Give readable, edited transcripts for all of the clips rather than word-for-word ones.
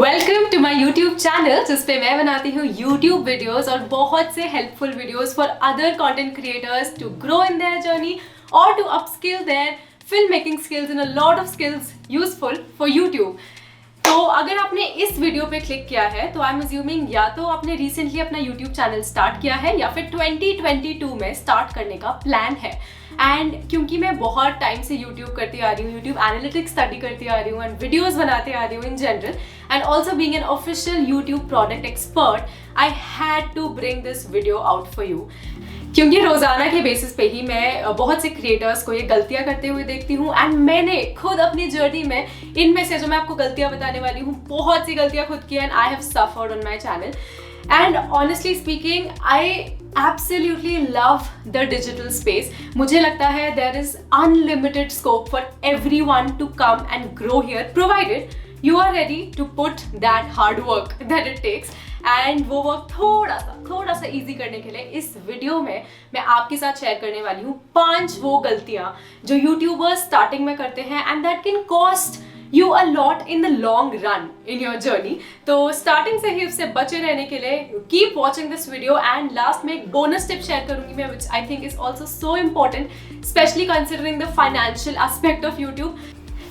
Welcome to my YouTube channel जिस पे मैं बनाती हूँ यूट्यूब वीडियोस और बहुत से helpful videos for other content creators to grow in their journey और to upskill their film making skills in a lot of skills useful for YouTube. तो अगर आपने इस वीडियो पे क्लिक किया है तो आई एम अज्यूमिंग या तो आपने रिसेंटली अपना यूट्यूब चैनल स्टार्ट किया है या फिर 2022 में स्टार्ट करने का प्लान है। एंड क्योंकि मैं बहुत टाइम से यूट्यूब करती आ रही हूँ, यूट्यूब एनालिटिक्स स्टडी करती आ रही हूँ एंड वीडियोस बनाते आ रही हूँ in general and also being an official YouTube product expert, I had to bring this video out for you. क्योंकि रोजाना के बेसिस पे ही मैं बहुत से क्रिएटर्स को ये गलतियां करते हुए देखती हूँ एंड मैंने खुद अपनी जर्नी में इनमें से जो मैं आपको गलतियां बताने वाली हूँ बहुत सी गलतियां खुद की and I have suffered on my channel. And honestly speaking I absolutely love the digital space. मुझे लगता है there is unlimited scope for everyone to come and grow here provided you are ready to put that hard work that it takes। And वो work थोड़ा सा easy करने के लिए इस वीडियो में मैं आपके साथ शेयर करने वाली हूँ 5 वो गलतियाँ जो यूट्यूबर्स स्टार्टिंग में करते हैं and that can cost you a lot in the long run in your journey. तो स्टार्टिंग से ही उससे बचे रहने के लिए keep watching this video and last में एक बोनस टिप शेयर करूंगी मैं which I think is also so important especially considering the financial aspect of YouTube.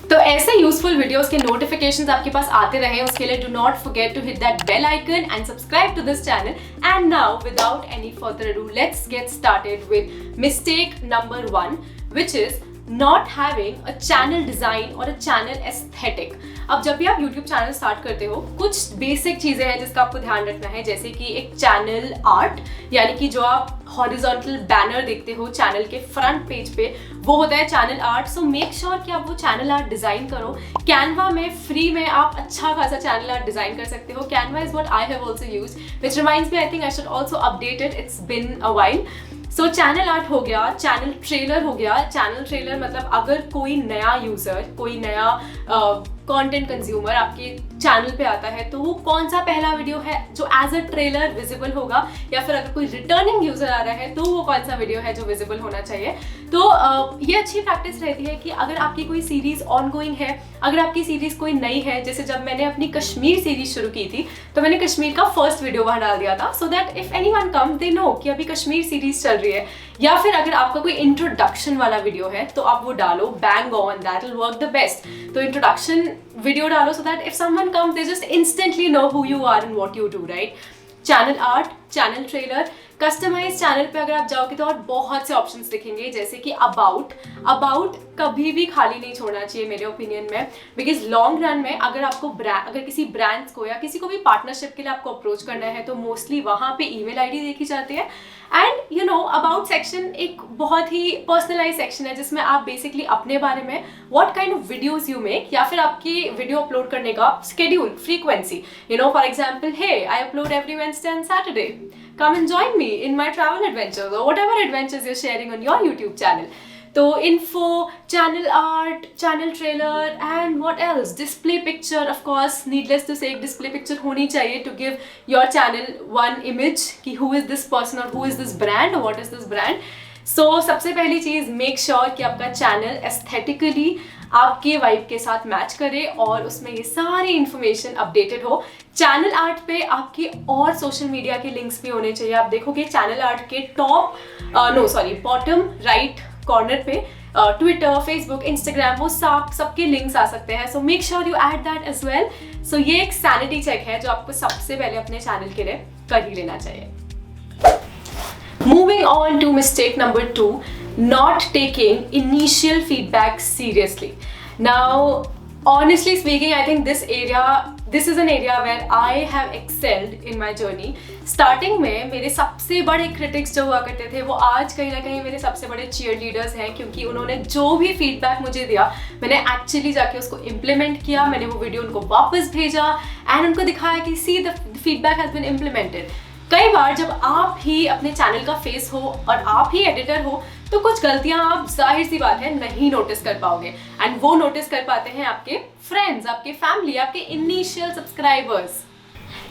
तो ऐसे यूजफुल वीडियोस के नोटिफिकेशंस आपके पास आते रहे उसके लिए do not forget to hit that bell icon and subscribe to this channel. And now without any further ado let's get started with mistake number 1 which is not having a channel design or a channel aesthetic। अब जब भी आप YouTube channel start करते हो कुछ basic चीज़ें हैं जिसका आपको ध्यान रखना है, जैसे कि एक चैनल आर्ट यानी कि जो आप हॉरिजॉन्टल बैनर देखते हो चैनल के फ्रंट पेज पे वो होता है चैनल आर्ट। सो मेक श्योर कि आप वो चैनल आर्ट डिज़ाइन करो। कैनवा में फ्री में आप अच्छा खासा चैनल आर्ट डिज़ाइन कर सकते हो। Canva is what I have also used which reminds me I think I should also update it, it's been a while. So channel art हो गया, चैनल ट्रेलर हो गया। चैनल ट्रेलर मतलब अगर कोई नया यूज़र, कोई नया कंटेंट कंज्यूमर आपके चैनल पे आता है तो वो कौन सा पहला वीडियो है जो एज अ ट्रेलर विजिबल होगा, या फिर अगर कोई रिटर्निंग यूज़र आ रहा है तो वो कौन सा वीडियो है जो विजिबल होना चाहिए। तो ये अच्छी प्रैक्टिस रहती है कि अगर आपकी कोई सीरीज़ ऑनगोइंग है, अगर आपकी सीरीज़ कोई नई है, जैसे जब मैंने अपनी कश्मीर सीरीज शुरू की थी तो मैंने कश्मीर का फर्स्ट वीडियो वहाँ डाल दिया था so that if anyone come they know कि अभी कश्मीर सीरीज चल रही है। या फिर अगर आपका कोई इंट्रोडक्शन वाला वीडियो है तो आप वो डालो, bang on, that will work the best. तो इंट्रोडक्शन वीडियो डालो so that if someone comes they just instantly know who you are and what you do, right? Channel art, channel trailer, customize channel पे अगर आप जाओगे तो और बहुत से ऑप्शंस दिखेंगे जैसे कि अबाउट कभी भी खाली नहीं छोड़ना चाहिए मेरे ओपिनियन में, बिकॉज लॉन्ग रन में अगर आपको अगर किसी ब्रांड्स को या किसी को भी पार्टनरशिप के लिए आपको अप्रोच करना है तो मोस्टली वहाँ पे ईमेल आईडी देखी जाती है। And you know about section एक बहुत ही पर्सनलाइज सेक्शन है जिसमें आप बेसिकली अपने बारे में what kind of videos you make या फिर आपकी वीडियो अपलोड करने का schedule, frequency, you know for example hey I upload every Wednesday and Saturday, come and join me in my travel adventures or whatever adventures you're sharing on your YouTube channel। तो info, channel art, channel trailer and what else? Display picture, of course, needless to say, display picture होनी चाहिए to give your channel one image कि who is this person or who is this brand or what is this brand। So सबसे पहली चीज़ make sure कि आपका channel aesthetically आपके vibe के साथ मैच करे और उसमें ये सारी इंफॉर्मेशन अपडेटेड हो। चैनल आर्ट पे आपके और सोशल मीडिया के लिंक्स भी होने चाहिए। आप देखोगे चैनल आर्ट के बॉटम राइट कॉर्नर पे ट्विटर, फेसबुक, इंस्टाग्राम वो सबके लिंक्स आ सकते हैं। So make sure you add that as well. So ये एक सैनिटी चेक है जो आपको सबसे पहले अपने चैनल के लिए कर ही लेना चाहिए। Moving on to mistake number 2, not taking initial feedback seriously. Now, honestly speaking, I think this is an area where I have excelled in my journey. Starting में मेरे सबसे बड़े critics जो हुआ करते थे वो आज कहीं ना कहीं मेरे सबसे बड़े cheerleaders हैं, क्योंकि उन्होंने जो भी feedback मुझे दिया मैंने actually जाके उसको implement किया, मैंने वो वीडियो उनको वापस भेजा and उनको दिखाया कि see the feedback has been implemented। कई बार जब आप ही अपने चैनल का फेस हो और आप ही एडिटर हो तो कुछ गलतियां आप जाहिर सी बात है नहीं नोटिस कर पाओगे एंड वो नोटिस कर पाते हैं आपके फ्रेंड्स, आपके फैमिली, आपके इनिशियल सब्सक्राइबर्स।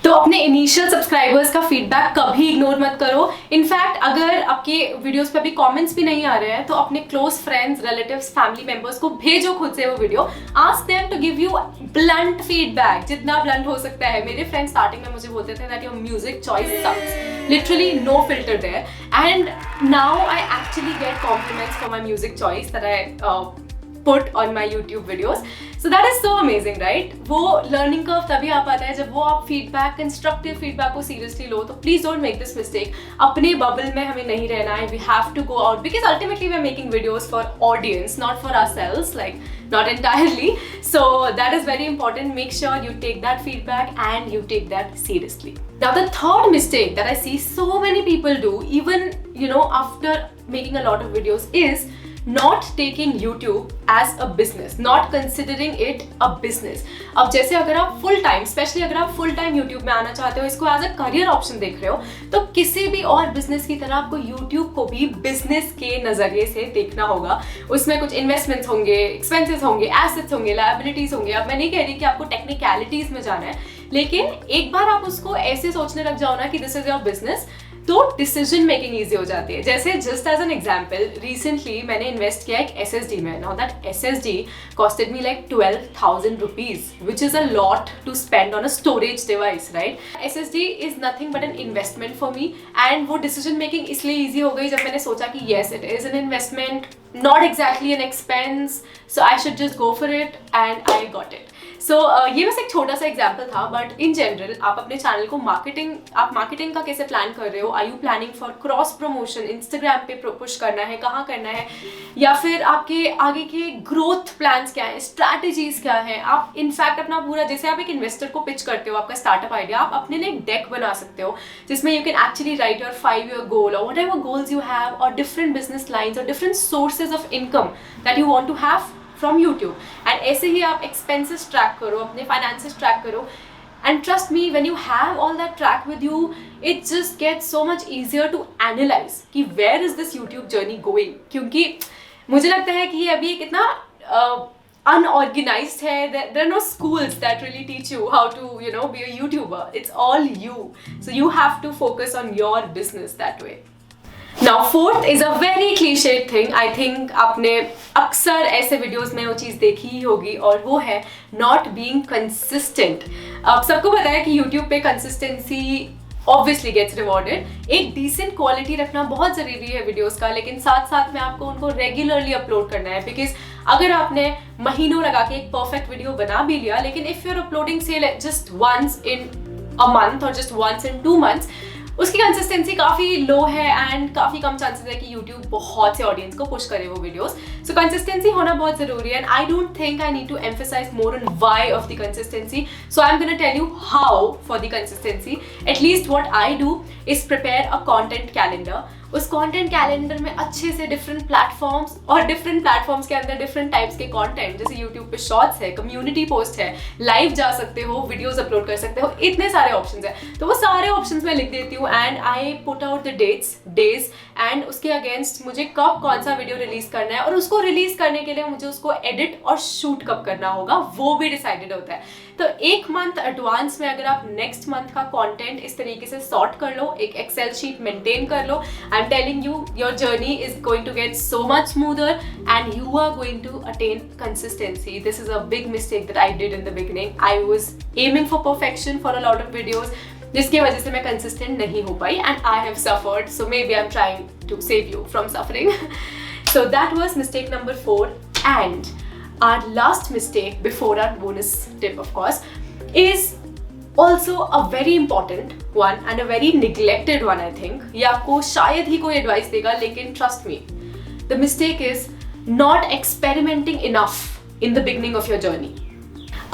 तो अपने इनिशियल सब्सक्राइबर्स का फीडबैक कभी इग्नोर मत करो। इनफैक्ट अगर आपके वीडियोस पे अभी कमेंट्स भी नहीं आ रहे हैं तो अपने close friends, relatives, family members को भेजो खुद से वो वीडियो। Ask them to give you blunt feedback, जितना ब्लंट हो सकता है। मेरे फ्रेंड्स स्टार्टिंग में मुझे बोलते थे that your music choice sucks, literally no filter there, and now I actually get compliments for my music choice that I put on my YouTube videos. So that is so amazing, right? वो learning curve तभी आ पाता है जब वो आप feedback, constructive feedback को seriously लो। तो please don't make this mistake. अपने bubble में हमें नहीं रहना है. We have to go out because ultimately we are making videos for audience, not for ourselves, like not entirely. So that is very important. Make sure you take that feedback and you take that seriously. Now the third mistake that I see so many people do, even after making a lot of videos, is not taking YouTube as a business, not considering it a business. अब जैसे अगर आप full time, especially अगर आप full time YouTube में आना चाहते हो, इसको as a career option देख रहे हो, तो किसी भी और business की तरह आपको YouTube को भी business के नज़रिए से देखना होगा। उसमें कुछ investments होंगे, expenses होंगे, assets होंगे, liabilities होंगे। अब मैं नहीं कह रही कि आपको technicalities में जाना है, लेकिन एक बार आप उसको ऐसे सोचने लग जाओ ना कि this is your business, तो डिसीजन मेकिंग ईजी हो जाती है। जैसे just as an example, recently मैंने इन्वेस्ट किया एक SSD में। Now that SSD costed me like 12,000 rupees, which is a lot to spend on a storage device, right? SSD is nothing but an investment for me, and वो decision making इसलिए easy हो गई जब मैंने सोचा कि yes it is an investment, not exactly an expense, so I should just go for it, and I got it. So ये बस एक छोटा सा एग्जाम्पल था, बट इन जनरल आप अपने चैनल को मार्केटिंग का कैसे प्लान कर रहे हो? Are you planning for cross promotion, Instagram पे पुश करना है, कहाँ करना है, या फिर आपके आगे के ग्रोथ प्लान्स क्या है, स्ट्रैटेजीज क्या है? आप इनफैक्ट अपना पूरा, जैसे आप एक इन्वेस्टर को पिच करते हो आपका स्टार्टअप आइडिया, आप अपने लिए एक डेक बना सकते हो जिसमें you can actually right your 5-year goal or whatever goals you have, or different business lines or different sources of income that you want to have from YouTube. And ऐसे ही आप expenses track करो, अपने finances track करो, and trust me, when you have all that track with you, it just gets so much easier to analyze कि where is this YouTube journey going. क्योंकि मुझे लगता है कि ये अभी एक इतना unorganized है. There are no schools that really teach you how to be a YouTuber. It's all you, so you have to focus on your business that way. Now fourth is a very cliched thing. I think आपने अक्सर ऐसे videos में वो चीज़ देखी ही होगी, और वो है not being consistent. अब सबको पता है कि YouTube पे consistency obviously gets rewarded. एक decent quality रखना बहुत ज़रूरी है वीडियोस का, लेकिन साथ साथ में आपको उनको regularly अपलोड करना है, because अगर आपने महीनों लगा के एक perfect वीडियो बना भी लिया, लेकिन if you're uploading say just once in a month or just once in 2 months, उसकी कंसिस्टेंसी काफ़ी लो है, एंड काफ़ी कम चांसेस है कि YouTube बहुत से ऑडियंस को पुश करे वो वीडियोस. सो कंसिस्टेंसी होना बहुत ज़रूरी है, and I don't think I need to emphasize more on why of the consistency. So I am gonna tell you how for the consistency. At least what I do is prepare a content calendar. उस content calendar में अच्छे से different platforms, और different platforms के अंदर different types के content, जैसे YouTube पे शॉर्ट्स है, कम्युनिटी पोस्ट है, लाइव जा सकते हो, वीडियोस अपलोड कर सकते हो, इतने सारे ऑप्शंस हैं. तो वो सारे ऑप्शंस मैं लिख देती हूँ, and I put out the days, and उसके अगेंस्ट मुझे कब कौन सा वीडियो रिलीज करना है, और उसको रिलीज करने के लिए मुझे उसको एडिट और शूट कब करना होगा वो भी डिसाइडेड होता है. तो 1 मंथ एडवांस में अगर आप नेक्स्ट मंथ का कंटेंट इस तरीके से सॉर्ट कर लो, एक एक्सेल शीट मेंटेन कर लो, I am telling you your journey is going to get so much smoother, and you are going to attain consistency. This is a big mistake that I did in the beginning. I was aiming for perfection for a lot of videos, जिसकी वजह से मैं consistent नहीं हो पाई, and I have suffered. So maybe I am trying to save you from suffering. So that was mistake number 4. And our last mistake before our bonus tip, of course, is also a very important one and a very neglected one, I think. ये आपको शायद ही कोई advice देगा, लेकिन trust me, the mistake is not experimenting enough in the beginning of your journey.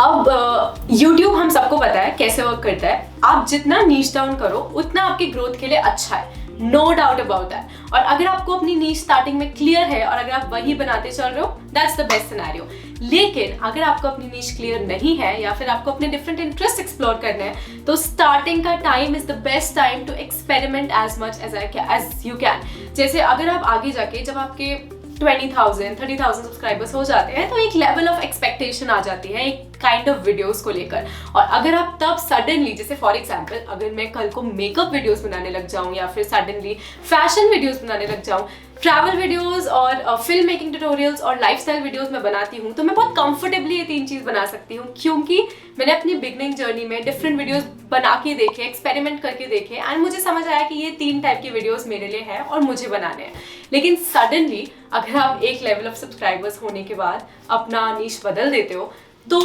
अब YouTube हम सबको पता है कैसे वर्क करता है. आप जितना नीश डाउन करो उतना आपकी ग्रोथ के लिए अच्छा है, नो डाउट अबाउट दैट. और अगर आपको अपनी नीश स्टार्टिंग में क्लियर है और अगर आप वही बनाते चल रहे हो, दैट्स द बेस्ट सिनेरियो. लेकिन अगर आपको अपनी नीश क्लियर नहीं है, या फिर आपको अपने डिफरेंट इंटरेस्ट एक्सप्लोर करने हैं, तो स्टार्टिंग का time is the best time to experiment as much as you can. जैसे अगर आप आगे जाके जब आपके 20,000 30,000 सब्सक्राइबर्स हो जाते हैं तो एक लेवल ऑफ एक्सपेक्टेशन आ जाती है एक काइंड ऑफ वीडियोस को लेकर। और अगर आप तब सडनली, जैसे फॉर एग्जांपल अगर मैं कल को मेकअप वीडियोस बनाने लग जाऊं या फिर सडनली फैशन वीडियोस बनाने लग जाऊं, ट्रैवल वीडियोस और फिल्म मेकिंग ट्यूटोरियल्स और लाइफस्टाइल वीडियोस मैं बनाती हूँ, तो मैं बहुत कंफर्टेबली ये 3 चीज़ बना सकती हूँ, क्योंकि मैंने अपनी बिगनिंग जर्नी में डिफरेंट वीडियोस बना के देखे, एक्सपेरिमेंट करके देखे एंड मुझे समझ आया कि ये 3 टाइप के वीडियोस मेरे लिए हैं और मुझे बनाने हैं। लेकिन सडनली अगर आप एक लेवल ऑफ सब्सक्राइबर्स होने के बाद अपना नीश बदल देते हो तो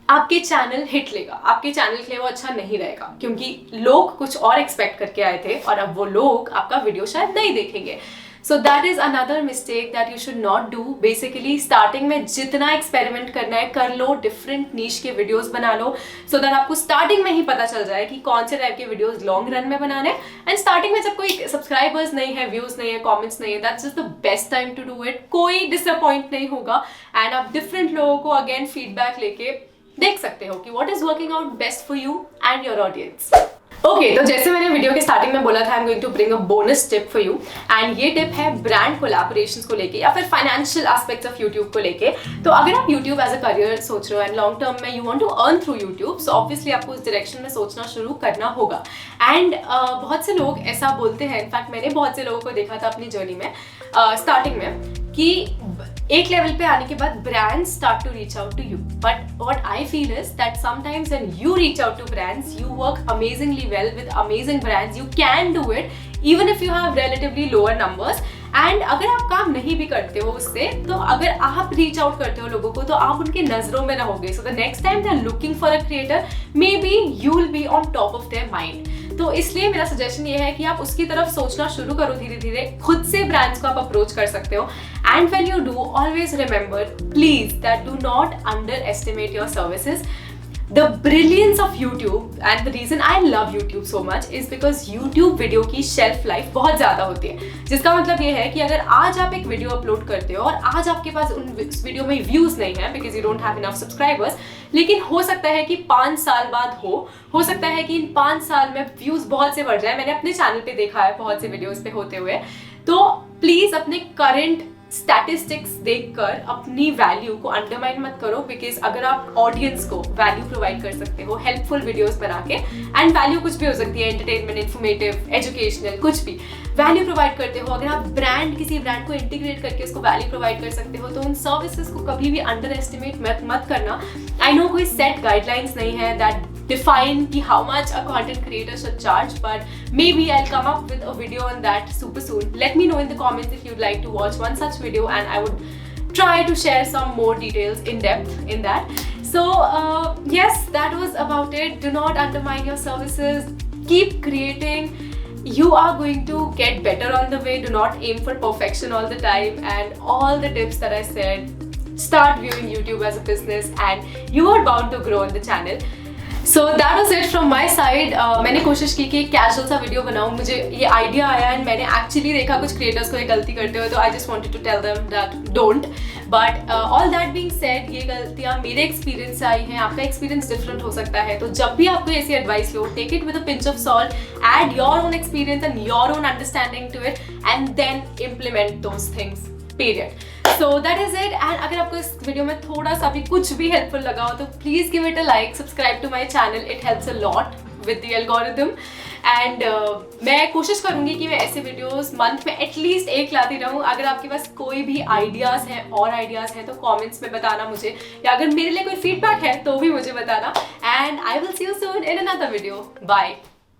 आपके चैनल हिट लेगा, आपके चैनल के लिए वो अच्छा नहीं रहेगा, क्योंकि लोग कुछ और एक्सपेक्ट करके आए थे और अब वो लोग आपका वीडियो शायद नहीं देखेंगे। सो that is another mistake that you should not do. Basically starting में जितना एक्सपेरिमेंट करना है कर लो, डिफरेंट नीश के वीडियोस बना लो, सो दैट आपको स्टार्टिंग में ही पता चल जाए कि कौन से टाइप के वीडियोस लॉन्ग रन में बनाने हैं। एंड स्टार्टिंग में जब कोई सब्सक्राइबर्स नहीं है, व्यूज नहीं है, कमेंट्स नहीं है, that's just the best time to do it. कोई डिसअपॉइंट नहीं होगा एंड आप डिफरेंट लोगों को अगेन फीडबैक लेके देख सकते हो कि what is working out best for you and your audience. Okay, तो जैसे मैंने वीडियो के स्टार्टिंग में बोला था, I am going to bring a bonus tip for you and ये टिप है ब्रांड कोलैबोरेशंस को लेके या फिर फाइनेंशियल एस्पेक्ट्स ऑफ यूट्यूब को लेके। तो अगर आप यूट्यूब एज अ करियर सोच रहे हो एंड लॉन्ग टर्म में you want to earn through YouTube, so obviously आपको उस डायरेक्शन में सोचना शुरू करना होगा। एंड बहुत से लोग ऐसा बोलते हैं, इनफैक्ट मैंने बहुत से लोगों को देखा था अपनी जर्नी में स्टार्टिंग में, कि एक लेवल पे आने के बाद brands start to reach out to you. But what I feel is that sometimes when you reach out to brands, you work amazingly well with amazing brands. You can do it even if you have relatively lower numbers. And अगर आप काम नहीं भी करते हो उससे, तो अगर आप रीच आउट करते हो लोगों को तो आप उनके नजरों में रहोगे। So the next time they are looking for a creator, maybe you will be on top of their mind. तो इसलिए मेरा सजेशन ये है कि आप उसकी तरफ सोचना शुरू करो धीरे धीरे, खुद से ब्रांड्स को आप अप्रोच कर सकते हो। And when you do, always remember please that do not under estimate your services. The brilliance of YouTube and the reason I love YouTube so much is because YouTube video की shelf life बहुत ज़्यादा होती है, जिसका मतलब ये है कि अगर आज आप एक वीडियो अपलोड करते हो और आज आपके पास उस वीडियो में व्यूज़ नहीं है because you don't have enough subscribers, लेकिन हो सकता है कि 5 साल बाद हो सकता है कि इन 5 साल में व्यूज़ बहुत से बढ़ जाए। मैंने अपने चैनल पे देखा है बहुत से वीडियोज़ पे होते हुए। तो प्लीज़ अपने करंट स्टैटिस्टिक्स देखकर अपनी वैल्यू को अंडरमाइन मत करो, बिकॉज अगर आप ऑडियंस को वैल्यू प्रोवाइड कर सकते हो हेल्पफुल वीडियोस बना के, एंड वैल्यू कुछ भी हो सकती है, एंटरटेनमेंट, इन्फॉर्मेटिव, एजुकेशनल, कुछ भी वैल्यू प्रोवाइड करते हो, अगर आप किसी ब्रांड को इंटीग्रेट करके उसको वैल्यू प्रोवाइड कर सकते हो, तो उन सर्विसेज को कभी भी अंडर एस्टिमेट मत करना। आई नो कोई सेट गाइडलाइंस नहीं है that define ki how much a content creator should charge, but maybe I'll come up with a video on that super soon. Let me know in the comments if you'd like to watch one such video and I would try to share some more details in depth in that. So yes, that was about it. Do not undermine your services. Keep creating. You are going to get better on the way. Do not aim for perfection all the time, and all the tips that I said, start viewing YouTube as a business and you are bound to grow on the channel. So that was it from my side. मैंने कोशिश की कि casual सा video बनाऊँ, मुझे ये idea आया and मैंने एक्चुअली देखा कुछ क्रिएटर्स को ये गलती करते हुए, तो I just wanted to tell them that don't. But all that being said, ये गलतियाँ मेरे एक्सपीरियंस से आई हैं, आपका एक्सपीरियंस डिफरेंट हो सकता है, तो जब भी आपको ऐसी एडवाइस लो, take it with a pinch of salt, add your own experience and your own understanding to it and then implement those things, period. So that is it. And अगर आपको इस वीडियो में थोड़ा सा भी कुछ भी हेल्पफुल लगा हो तो please give it a like, subscribe to my channel, it helps a lot with the algorithm. And मैं कोशिश करूंगी कि मैं ऐसे वीडियोस मंथ में एटलीस्ट एक लाती रहूं। अगर आपके पास कोई भी आइडियाज़ हैं और आइडियाज़ हैं तो कमेंट्स में बताना मुझे, या अगर मेरे लिए कोई फीडबैक है तो भी मुझे बताना। And I will see you soon in another video. Bye.